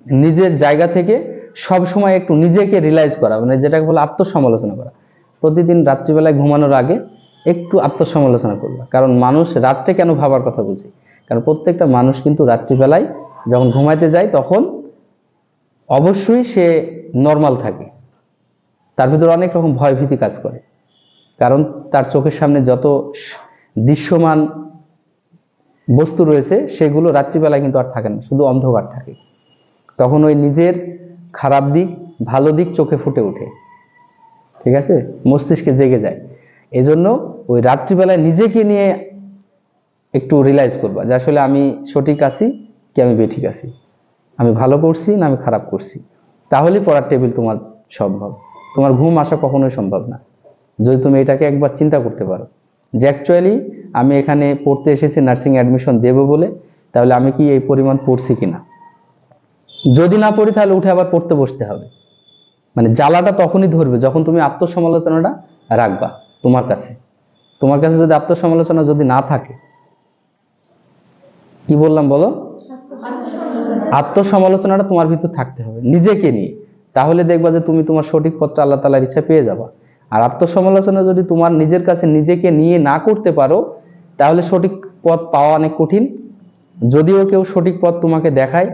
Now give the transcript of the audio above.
নিজের জায়গা থেকে সব সময় একটু নিজেকে রিয়েলাইজ করা, মানে যেটাকে বলে আত্মসমালোচনা করা। প্রতিদিন রাত্রিবেলায় ঘুমানোর আগে একটু আত্মসমালোচনা করবা। কারণ মানুষ রাত্রে কেন ভাবার কথা বলছি, কারণ প্রত্যেকটা মানুষ কিন্তু রাত্রিবেলায় যখন ঘুমাইতে যায় তখন অবশ্যই সে নর্মাল থাকে, তার ভিতরে অনেক রকম ভয়ভীতি কাজ করে। কারণ তার চোখের সামনে যত দৃশ্যমান বস্তু রয়েছে সেগুলো রাত্রিবেলায় কিন্তু আর থাকে না, শুধু অন্ধকার থাকে। তখন ওই নিজের খারাপ দিক ভালো দিক চোখে ফুটে ওঠে, ঠিক আছে, মস্তিষ্কে জেগে যায়। এজন্য ওই রাত্রিবেলায় নিজেকে নিয়ে একটু রিয়েলাইজ করবা যে আসলে আমি সঠিক আছি কি আমি বেঠিক আছি, আমি ভালো করছি না আমি খারাপ করছি। তাহলেই পড়ার টেবিল তোমার সম্ভব। তোমার ঘুম আসা কখনোই সম্ভব না যদি তুমি এটাকে একবার চিন্তা করতে পারো যে অ্যাকচুয়ালি আমি এখানে পড়তে এসেছি নার্সিং অ্যাডমিশন দেব বলে, তাহলে আমি কি এই পরিমাণ পড়ছি কিনা। যদি না পড়ি তাহলে উঠে আবার পড়তে বসতে হবে। মানে জ্বালাটা তখনই ধরবে যখন তুমি আত্মসমালোচনাটা রাখবা তোমার কাছে। তোমার কাছে যদি আত্মসমালোচনা যদি না থাকে, কি বললাম বলো, আত্মসমালোচনাটা তোমার ভিতর থাকতে হবে নিজেকে নিয়ে। তাহলে দেখবা যে তুমি তোমার সঠিক পথটা আল্লাহ তাআলার ইচ্ছা পেয়ে যাবা। আর আত্মসমালোচনা যদি তোমার নিজের কাছে নিজেকে নিয়ে না করতে পারো তাহলে সঠিক পথ পাওয়া অনেক কঠিন। যদিও কেউ সঠিক পথ তোমাকে দেখায়